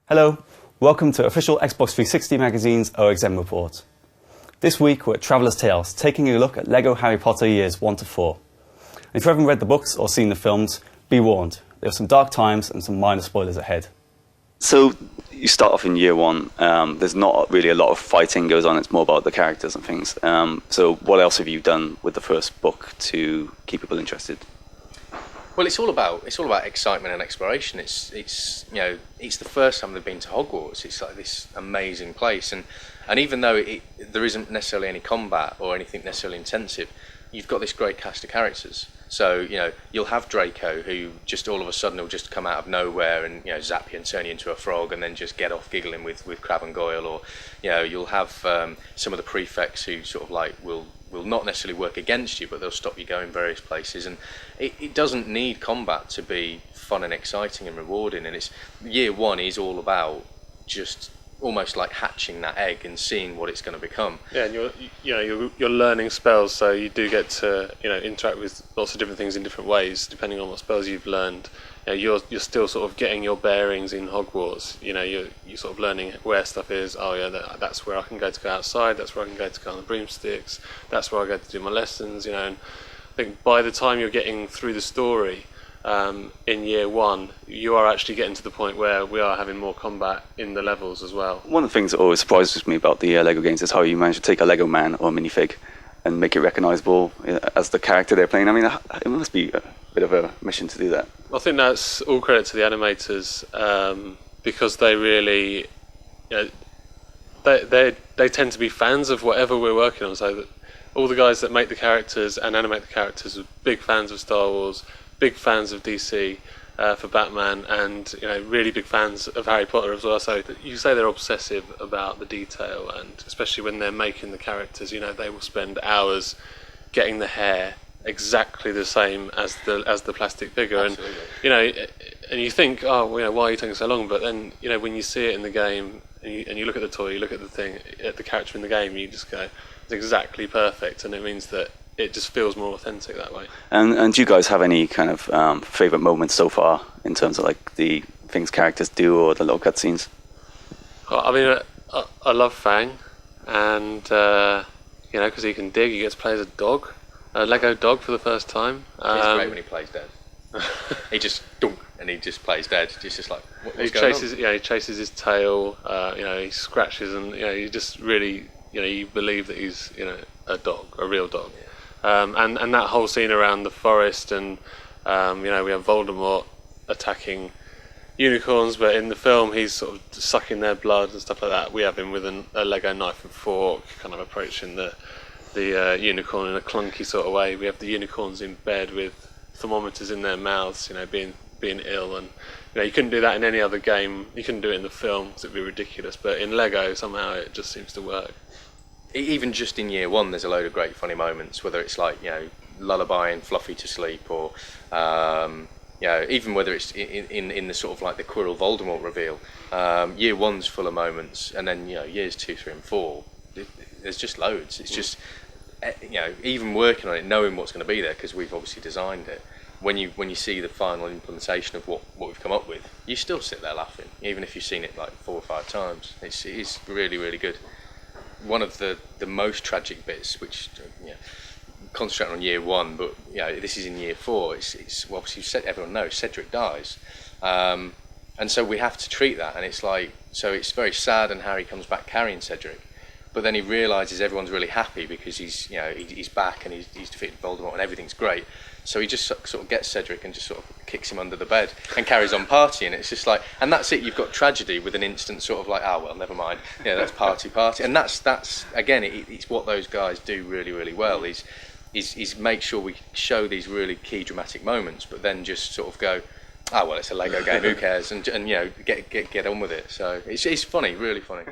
Hello, welcome to official Xbox 360 magazine's OXM report. This week we're at Traveller's Tales, taking a look at LEGO Harry Potter years 1 to 4. And if you haven't read the books or seen the films, be warned, there are some dark times and some minor spoilers ahead. So you start off in year one, there's not really a lot of fighting goes on, it's more about the characters and things. So what else have you done with the first book to keep people interested? Well, it's all about excitement and exploration. It's the first time they've been to Hogwarts. It's like this amazing place, and even though there isn't necessarily any combat or anything necessarily intensive, you've got this great cast of characters. So you'll have Draco, who just all of a sudden will just come out of nowhere and zap you and turn you into a frog, and then just get off giggling with Crabbe and Goyle. Or you'll have some of the prefects who sort of like will not necessarily work against you, but they'll stop you going various places. And it doesn't need combat to be fun and exciting and rewarding. And it's year one is all about just almost like hatching that egg and seeing what it's going to become. Yeah, and you're learning spells, so you do get to interact with lots of different things in different ways depending on what spells you've learned. You're still sort of getting your bearings in Hogwarts. You're sort of learning where stuff is. Oh yeah, that's where I can go outside. That's where I can go to go on the broomsticks. That's where I go to do my lessons. And I think by the time you're getting through the story in year one, you are actually getting to the point where we are having more combat in the levels as well. One of the things that always surprises me about the LEGO games is how you manage to take a LEGO man or a minifig and make it recognisable as the character they're playing. I mean, it must be a bit of a mission to do that. I think that's all credit to the animators, because they really, they tend to be fans of whatever we're working on. So that all the guys that make the characters and animate the characters are big fans of Star Wars, big fans of DC for Batman, and really big fans of Harry Potter as well. So you say they're obsessive about the detail, and especially when they're making the characters, they will spend hours getting the hair exactly the same as the plastic figure. Absolutely. And you think, why are you taking so long? But then when you see it in the game and you look at the toy, you look at the character in the game, you just go, it's exactly perfect, and it means that it just feels more authentic that way. And do you guys have any kind of favourite moments so far in terms of like the things characters do or the little cutscenes? I mean, I love Fang, and because he can dig, he gets to play as a dog, a Lego dog for the first time. It's great when he plays dead. He just dunk and he just plays dead. It's just like what's going on? He chases his tail. He scratches, and you just really you believe that he's a dog, a real dog. And that whole scene around the forest, and we have Voldemort attacking unicorns, but in the film he's sort of sucking their blood and stuff like that. We have him with a Lego knife and fork, kind of approaching the unicorn in a clunky sort of way. We have the unicorns in bed with thermometers in their mouths, being ill, and you couldn't do that in any other game. You couldn't do it in the film because it'd be ridiculous, but in Lego somehow it just seems to work. Even just in year one, there's a load of great funny moments, whether it's like lullabying Fluffy to sleep, or even whether it's in the sort of like the Quirrell Voldemort reveal. Year one's full of moments, and then years 2, 3 and 4, there's just loads. It's just even working on it, knowing what's going to be there, because we've obviously designed it. When you see the final implementation of what we've come up with, you still sit there laughing, even if you've seen it like 4 or 5 times. It's really, really good. One of the most tragic bits, which concentrating on year one, but this is in year 4. It's obviously everyone knows Cedric dies, and so we have to treat that, and it's like, so it's very sad, and Harry comes back carrying Cedric, but then he realises everyone's really happy because he's back and he's defeated Voldemort and everything's great. So he just sort of gets Cedric and just sort of kicks him under the bed and carries on partying. It's just like, and that's it. You've got tragedy with an instant sort of like, well, never mind. That's party, and that's again, it's what those guys do really, really well. Is make sure we show these really key dramatic moments, but then just sort of go, well, it's a Lego game, who cares, and get on with it. So it's funny, really funny.